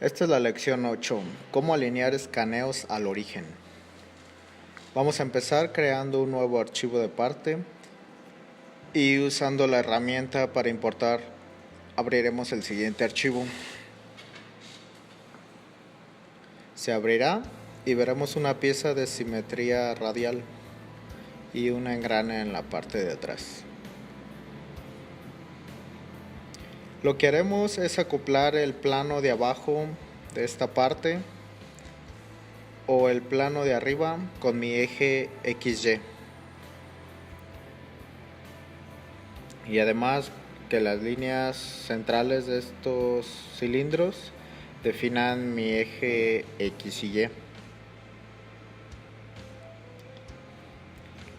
Esta es la lección 8, cómo alinear escaneos al origen. Vamos a empezar creando un nuevo archivo de parte y usando la herramienta para importar abriremos el siguiente archivo. Se abrirá y veremos una pieza de simetría radial y un engrane en la parte de atrás. Lo que haremos es acoplar el plano de abajo de esta parte o el plano de arriba con mi eje XY. Y además que las líneas centrales de estos cilindros definan mi eje X y Y.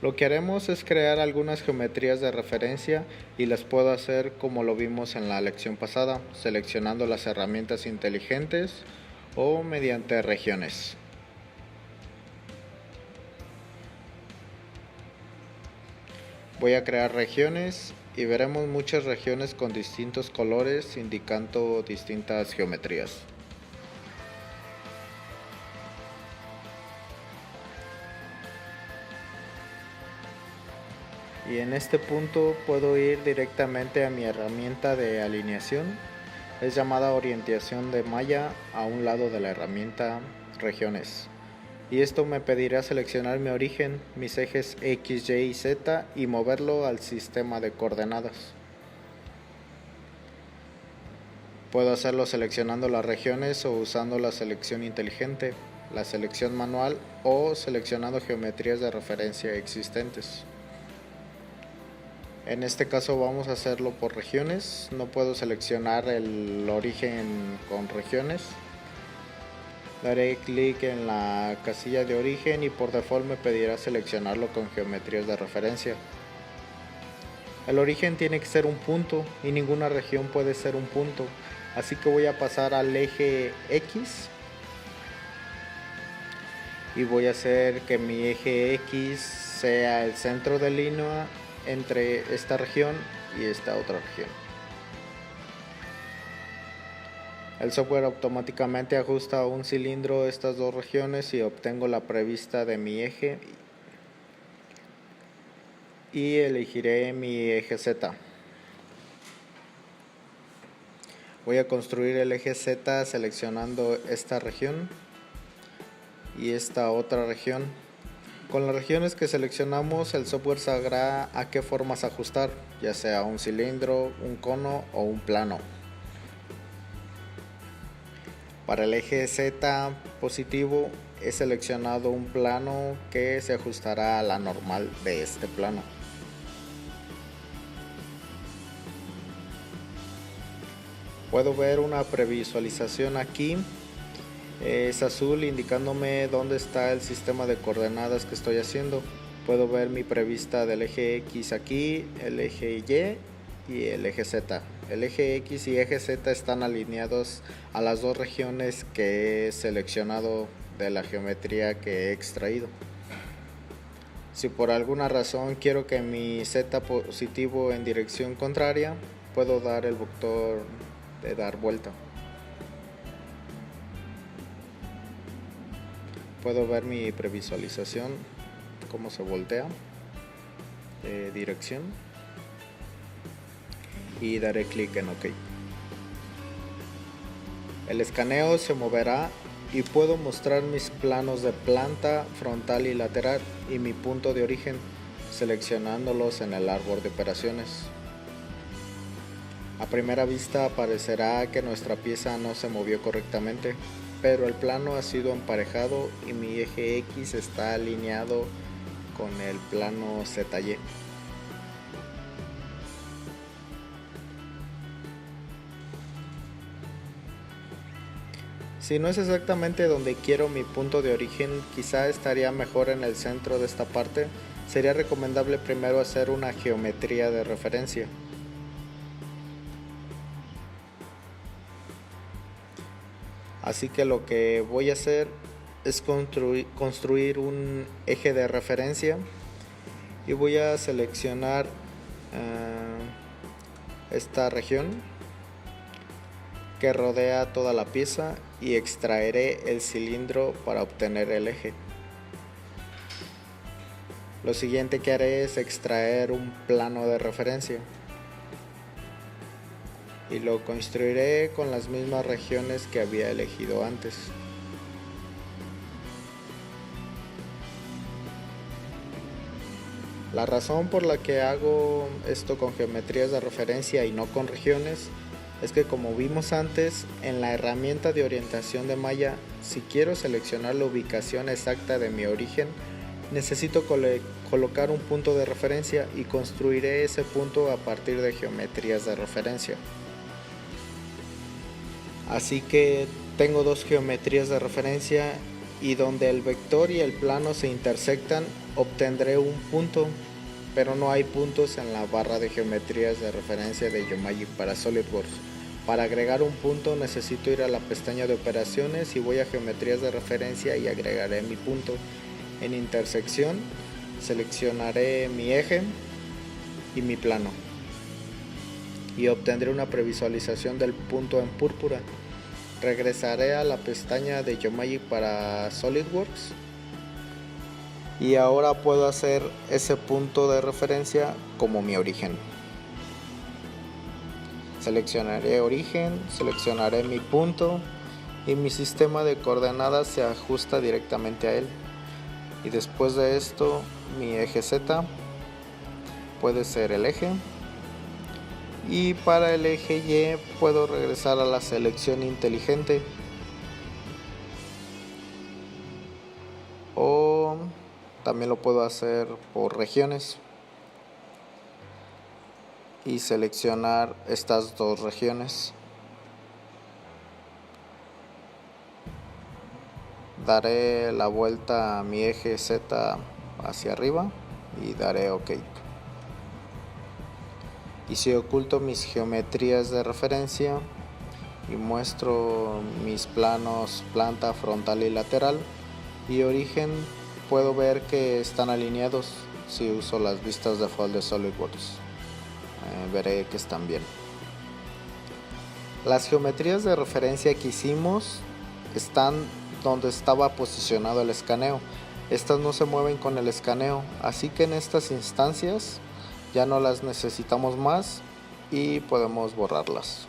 Lo que haremos es crear algunas geometrías de referencia y las puedo hacer como lo vimos en la lección pasada, seleccionando las herramientas inteligentes o mediante regiones. Voy a crear regiones y veremos muchas regiones con distintos colores indicando distintas geometrías. Y en este punto puedo ir directamente a mi herramienta de alineación. Es llamada orientación de malla a un lado de la herramienta regiones. Y esto me pedirá seleccionar mi origen, mis ejes X, Y y Z y moverlo al sistema de coordenadas. Puedo hacerlo seleccionando las regiones o usando la selección inteligente, la selección manual o seleccionando geometrías de referencia existentes. En este caso vamos a hacerlo por regiones, no puedo seleccionar el origen con regiones. Daré clic en la casilla de origen y por default me pedirá seleccionarlo con geometrías de referencia. El origen tiene que ser un punto y ninguna región puede ser un punto, así que voy a pasar al eje X y voy a hacer que mi eje X sea el centro de línea entre esta región y esta otra región. El software automáticamente ajusta a un cilindro estas dos regiones y obtengo la prevista de mi eje y elegiré mi eje Z. Voy a construir el eje Z seleccionando esta región y esta otra región. Con las regiones que seleccionamos, el software sabrá a qué formas ajustar, ya sea un cilindro, un cono o un plano. Para el eje Z positivo he seleccionado un plano que se ajustará a la normal de este plano. Puedo ver una previsualización aquí. Es azul indicándome dónde está el sistema de coordenadas que estoy haciendo. Puedo ver mi prevista del eje X aquí, el eje Y y el eje Z. El eje X y eje Z están alineados a las dos regiones que he seleccionado de la geometría que he extraído. Si por alguna razón quiero que mi Z positivo en dirección contraria, puedo dar el botón de dar vuelta. Puedo ver mi previsualización, cómo se voltea de dirección y daré clic en OK. El escaneo se moverá y puedo mostrar mis planos de planta, frontal y lateral y mi punto de origen, seleccionándolos en el árbol de operaciones. A primera vista parecerá que nuestra pieza no se movió correctamente, pero el plano ha sido emparejado y mi eje X está alineado con el plano ZY. Si no es exactamente donde quiero mi punto de origen, quizá estaría mejor en el centro de esta parte. Sería recomendable primero hacer una geometría de referencia. Así que lo que voy a hacer es construir un eje de referencia y voy a seleccionar esta región que rodea toda la pieza y extraeré el cilindro para obtener el eje. Lo siguiente que haré es extraer un plano de referencia y lo construiré con las mismas regiones que había elegido antes. La razón por la que hago esto con geometrías de referencia y no con regiones es que, como vimos antes, en la herramienta de orientación de malla, si quiero seleccionar la ubicación exacta de mi origen, necesito colocar un punto de referencia y construiré ese punto a partir de geometrías de referencia. Así que tengo dos geometrías de referencia y donde el vector y el plano se intersectan obtendré un punto, pero no hay puntos en la barra de geometrías de referencia de Geomagic para SolidWorks. Para agregar un punto necesito ir a la pestaña de operaciones y voy a geometrías de referencia y agregaré mi punto. En intersección seleccionaré mi eje y mi plano y obtendré una previsualización del punto en púrpura. Regresaré a la pestaña de Geomagic para SolidWorks y ahora puedo hacer ese punto de referencia como mi origen. Seleccionaré origen, seleccionaré mi punto y mi sistema de coordenadas se ajusta directamente a él. Y después de esto, mi eje Z puede ser el eje. Y para el eje Y puedo regresar a la selección inteligente. O también lo puedo hacer por regiones. Y seleccionar estas dos regiones. Daré la vuelta a mi eje Z hacia arriba y daré OK. Y si oculto mis geometrías de referencia y muestro mis planos planta, frontal y lateral y origen, puedo ver que están alineados. Si uso las vistas default de SolidWorks, veré que están bien. Las geometrías de referencia que hicimos están donde estaba posicionado el escaneo. Estas no se mueven con el escaneo, así que en estas instancias ya no las necesitamos más y podemos borrarlas.